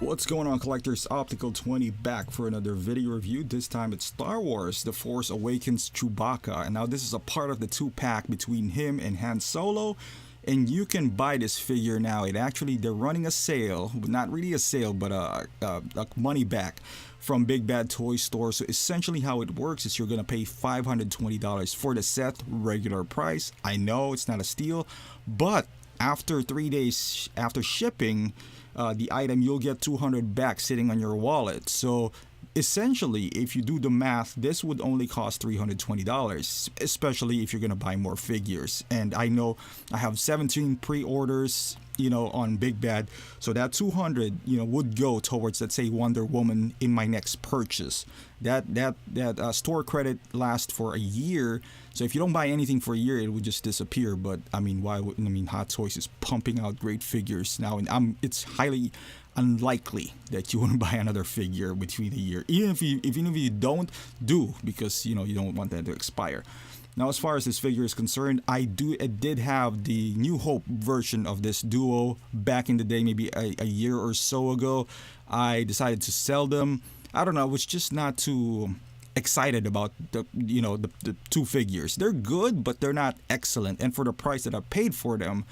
What's going on, collectors? Optical 20 back for another video review. This time it's Star Wars The Force Awakens Chewbacca, and now this is a part of the 2-pack between him and Han Solo, and you can buy this figure now. They're running a sale, not really a sale, but a money back from Big Bad Toy Store. So essentially how it works is you're gonna pay $520 for the set, regular price. I know it's not a steal, but after 3 days after shipping the item, you'll get 200 back sitting on your wallet. So essentially, if you do the math, this would only cost $320, especially if you're gonna buy more figures. And I know I have 17 pre-orders, on Big Bad, so that 200, would go towards, let's say, Wonder Woman in my next purchase. That store credit lasts for a year, so if you don't buy anything for a year, it would just disappear. But Hot Toys is pumping out great figures now, and it's highly unlikely that you won't buy another figure between a year, even if you don't do, because you don't want that to expire. Now, as far as this figure is concerned, I did have the New Hope version of this duo back in the day, maybe a year or so ago. I decided to sell them. I don't know, I was just not too excited about the two figures. They're good, but they're not excellent, and for the price that I paid for them,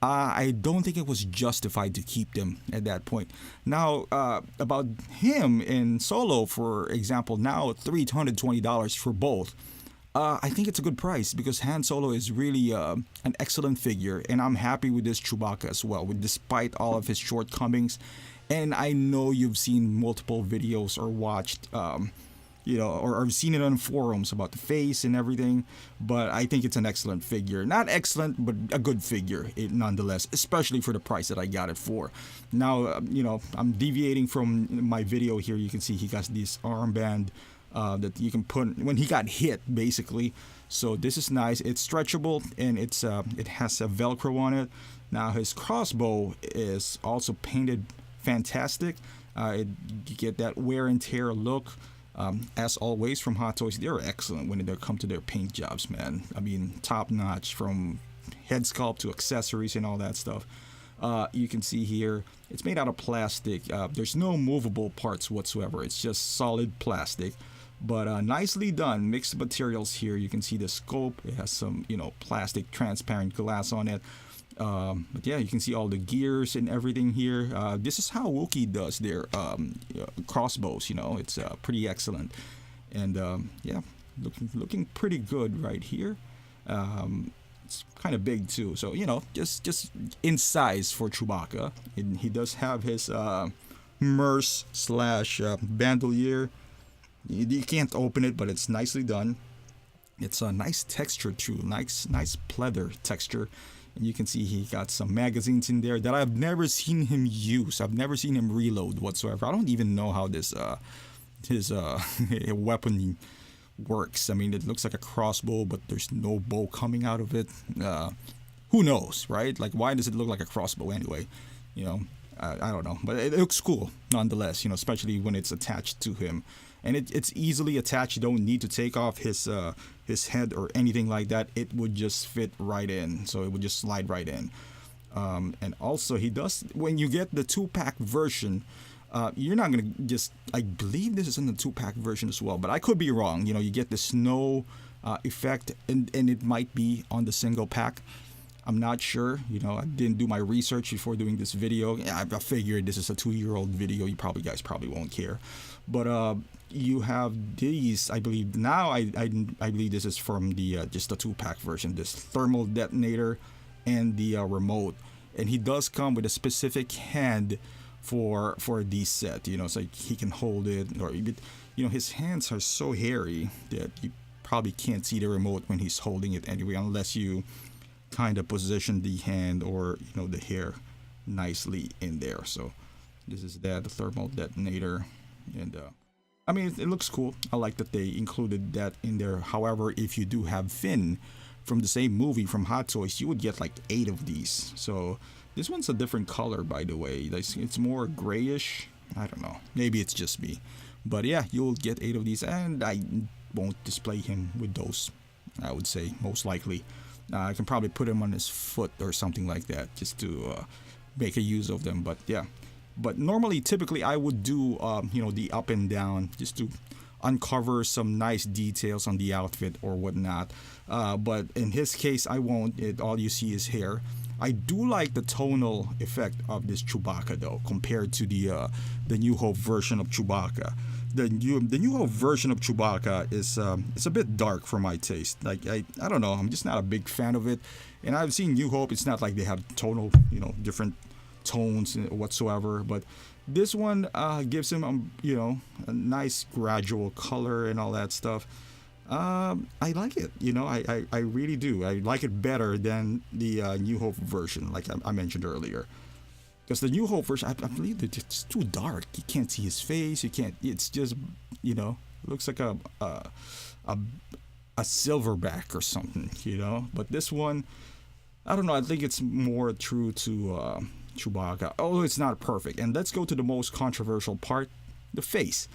I don't think it was justified to keep them at that point. Now, about him in Solo, for example, now $320 for both. I think it's a good price because Han Solo is really an excellent figure, and I'm happy with this Chewbacca as well, despite all of his shortcomings. And I know you've seen multiple videos or watched, or seen it on forums about the face and everything, but I think it's an excellent figure. Not excellent, but a good figure nonetheless, especially for the price that I got it for. Now, I'm deviating from my video here. You can see he got this armband that you can put when he got hit, basically. So this is nice. It's stretchable, and it has a Velcro on it. Now his crossbow is also painted fantastic. You get that wear and tear look. As always from Hot Toys, they're excellent when they come to their paint jobs, man. I mean, top notch, from head sculpt to accessories and all that stuff. You can see here, it's made out of plastic. There's no movable parts whatsoever. It's just solid plastic, but nicely done. Mixed materials here. You can see the scope. It has some, plastic transparent glass on it. But yeah, you can see all the gears and everything here. This is how Wookiee does their crossbows. It's pretty excellent, and yeah, looking pretty good right here. It's kind of big too, so just in size for Chewbacca. And he does have his merce slash bandolier. You can't open it, but it's nicely done. It's a nice texture too, nice pleather texture. And you can see he got some magazines in there that I've never seen him use. I've never seen him reload whatsoever. I don't even know how this his weapon works. I mean, it looks like a crossbow, but there's no bow coming out of it. Who knows, right? Like, why does it look like a crossbow anyway? I don't know, but it looks cool nonetheless. Especially when it's attached to him, and it's easily attached. You don't need to take off his head or anything like that. It would just fit right in, so it would just slide right in. And also, he does, when you get the 2-pack version, you're not gonna just, I believe this is in the 2-pack version as well, but I could be wrong. You get the snow effect, and it might be on the single pack. I'm not sure. I didn't do my research before doing this video. I figured this is a 2-year-old video. You guys probably won't care. But you have these, I believe. Now I believe this is from the just the 2-pack version. This thermal detonator and the remote. And he does come with a specific hand for this set. So he can hold it, or his hands are so hairy that you probably can't see the remote when he's holding it anyway, unless you kind of position the hand or the hair nicely in there. So this is the thermal detonator, and I mean, it looks cool. I like that they included that in there. However, if you do have Finn from the same movie from Hot Toys, you would get like 8 of these. So this one's a different color, by the way. It's more grayish. I don't know, maybe it's just me, but yeah, you'll get 8 of these, and I won't display him with those, I would say, most likely. I can probably put him on his foot or something like that, just to make a use of them. But yeah, But normally, typically, I would do the up and down just to uncover some nice details on the outfit or whatnot. But in his case, I won't. All you see is hair. I do like the tonal effect of this Chewbacca though, compared to the New Hope version of Chewbacca. The New Hope version of Chewbacca is it's a bit dark for my taste. Like I don't know, I'm just not a big fan of it. And I've seen New Hope. It's not like they have tonal, different tones whatsoever. But this one gives him a nice gradual color and all that stuff. I like it. I really do. I like it better than the New Hope version, like I mentioned earlier. Because the New Hope version, I believe it's too dark. You can't see his face. You can't. It's just, looks like a silverback or something. But this one, I don't know. I think it's more true to Chewbacca. Although it's not perfect. And let's go to the most controversial part: the face.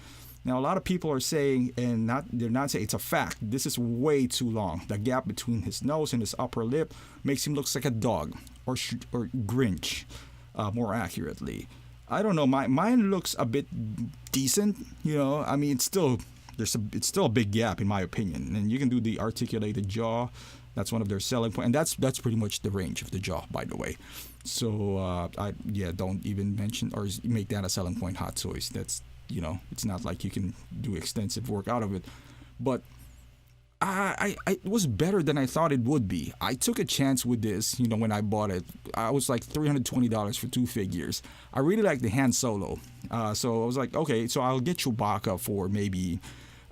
Now, a lot of people are saying, and they're not saying, it's a fact, this is way too long. The gap between his nose and his upper lip makes him look like a dog, or Grinch, more accurately. I don't know. Mine looks a bit decent. I mean, it's still a big gap in my opinion. And you can do the articulated jaw. That's one of their selling points, and that's pretty much the range of the jaw, by the way. So don't even mention or make that a selling point. Hot Toys. That's it's not like you can do extensive work out of it, but it was better than I thought it would be. I took a chance with this, when I bought it. I was like $320 for 2 figures. I really like the Han Solo, so I was like, okay, so I'll get Chewbacca for maybe.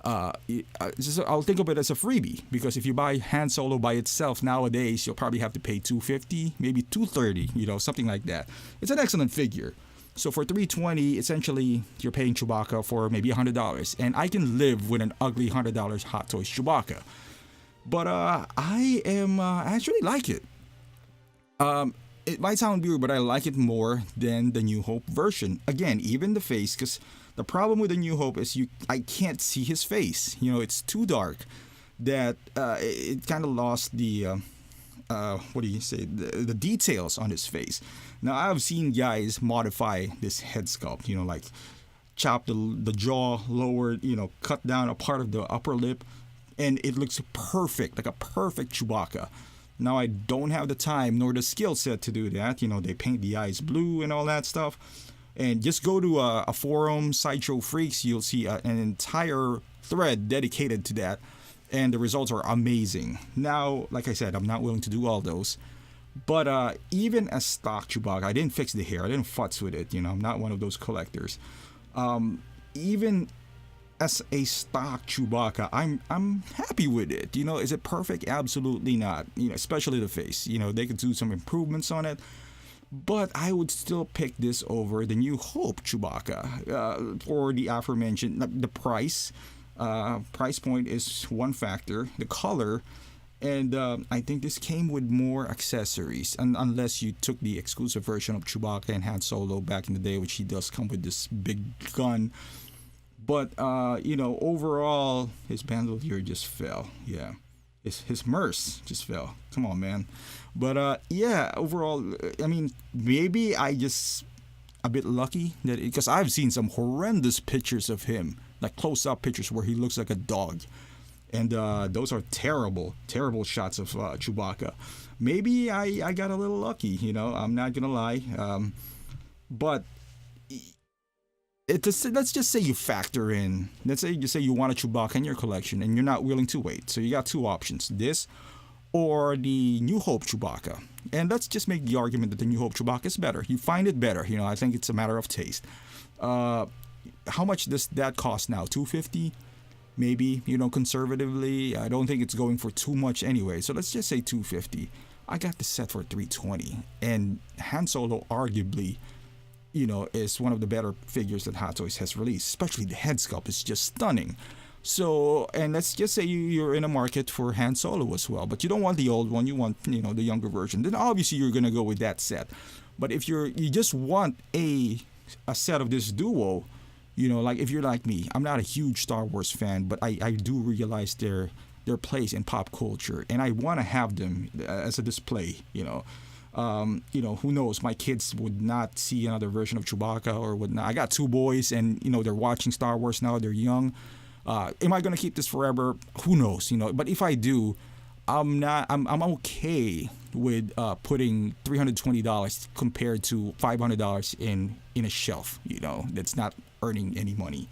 I'll think of it as a freebie, because if you buy Han Solo by itself nowadays, you'll probably have to pay $250, maybe $230, something like that. It's an excellent figure. So for $320, essentially, you're paying Chewbacca for maybe $100. And I can live with an ugly $100 Hot Toys Chewbacca. But I actually like it. It might sound weird, but I like it more than the New Hope version. Again, even the face, because the problem with the New Hope is I can't see his face. It's too dark that it kind of lost the... the details on his face. Now, I've seen guys modify this head sculpt, like chop the jaw lowered, cut down a part of the upper lip, and it looks perfect, like a perfect Chewbacca. Now, I don't have the time nor the skill set to do that. They paint the eyes blue and all that stuff. And just go to a forum, Sideshow Freaks, you'll see an entire thread dedicated to that. And the results are amazing. Now, like I said, I'm not willing to do all those. But even as stock Chewbacca, I didn't fix the hair. I didn't futz with it. I'm not one of those collectors. Even as a stock Chewbacca, I'm happy with it. Is it perfect? Absolutely not. Especially the face. They could do some improvements on it. But I would still pick this over the New Hope Chewbacca for the aforementioned. The price. Price point is one factor. The color, and I think this came with more accessories, unless you took the exclusive version of Chewbacca and Han Solo back in the day, which he does come with this big gun. But overall, his bandolier just fell. Yeah, his Merce just fell. Come on, man. But overall, I mean, maybe I just a bit lucky that because I've seen some horrendous pictures of him. Like close-up pictures where he looks like a dog. And those are terrible, terrible shots of Chewbacca. Maybe I got a little lucky, I'm not going to lie. But let's just say you factor in, let's say you want a Chewbacca in your collection and you're not willing to wait. So you got two options, this or the New Hope Chewbacca. And let's just make the argument that the New Hope Chewbacca is better. You find it better, I think it's a matter of taste. How much does that cost now? $250? Maybe, conservatively. I don't think it's going for too much anyway. So let's just say $250. I got the set for $320. And Han Solo arguably, is one of the better figures that Hot Toys has released. Especially the head sculpt is just stunning. So, and let's just say you're in a market for Han Solo as well. But you don't want the old one. You want, the younger version. Then obviously you're going to go with that set. But if you just want a set of this duo, like if you're like me, I'm not a huge Star Wars fan, but I do realize their place in pop culture, and I want to have them as a display. You know, who knows? My kids would not see another version of Chewbacca or would not. I got two boys, and you know they're watching Star Wars now. They're young. Am I gonna keep this forever? Who knows? You know, but if I do, I'm not. I'm okay with putting $320 compared to $500 in a shelf. You know, that's not earning any money.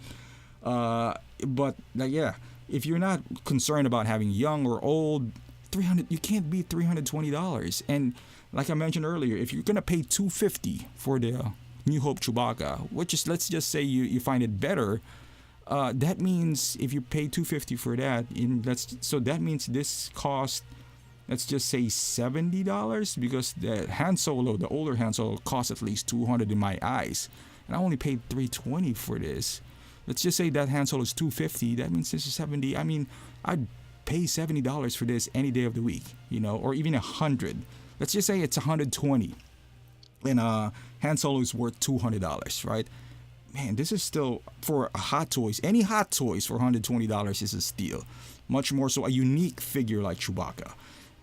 But yeah, if you're not concerned about having young or old, 300 you can't beat $320. And like I mentioned earlier, if you're gonna pay $250 for the New Hope Chewbacca, which is, let's just say you find it better, that means if you pay $250 for that, so that means this cost, let's just say $70, because the Han Solo, the older Han Solo, costs at least $200 in my eyes, and I only paid $320 for this. Let's just say that Han Solo is $250. That means this is $70. I mean, I'd pay $70 for this any day of the week, you know, or even $100. Let's just say it's $120, and Han Solo is worth $200, right? Man, this is still, for Hot Toys, any Hot Toys for $120 is a steal. Much more so a unique figure like Chewbacca.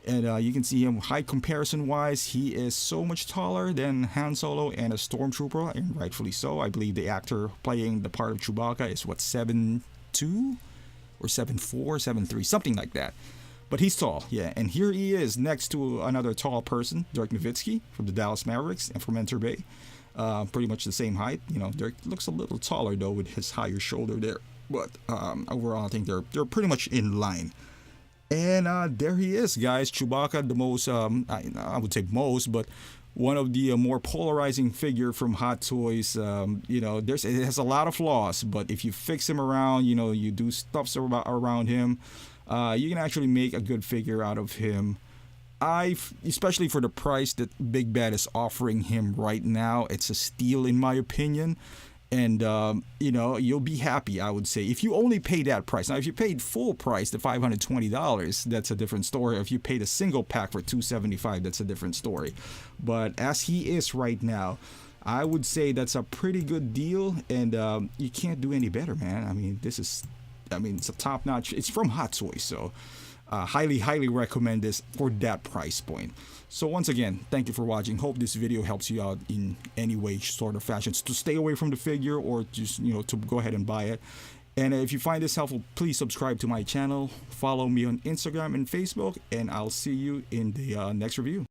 And you can see him, height comparison wise, he is so much taller than Han Solo and a Stormtrooper, and rightfully so. I believe the actor playing the part of Chewbacca is what, 7'2" or 7'4", 7'3", something like that. But he's tall, yeah. And here he is next to another tall person, Dirk Nowitzki from the Dallas Mavericks and from Enter Bay. Pretty much the same height. You know, Dirk looks a little taller though with his higher shoulder there. But overall, I think they're pretty much in line. And there he is, guys. Chewbacca, the most, I would say most, but one of the more polarizing figure from Hot Toys. You know, it has a lot of flaws, but if you fix him around, you know, you do stuff around him, you can actually make a good figure out of him. Especially for the price that Big Bad is offering him right now, it's a steal in my opinion. And, you know, you'll be happy, I would say, if you only pay that price. Now, if you paid full price, the $520, that's a different story. If you paid a single pack for $275, that's a different story. But as he is right now, I would say that's a pretty good deal. And you can't do any better, man. I mean, it's a top-notch. It's from Hot Toys, so highly recommend this for that price point. So once again, thank you for watching. Hope this video helps you out in any way, sort of fashion, to stay away from the figure or just, you know, to go ahead and buy it. And if you find this helpful, please subscribe to my channel, follow me on Instagram and Facebook, and I'll see you in the next review.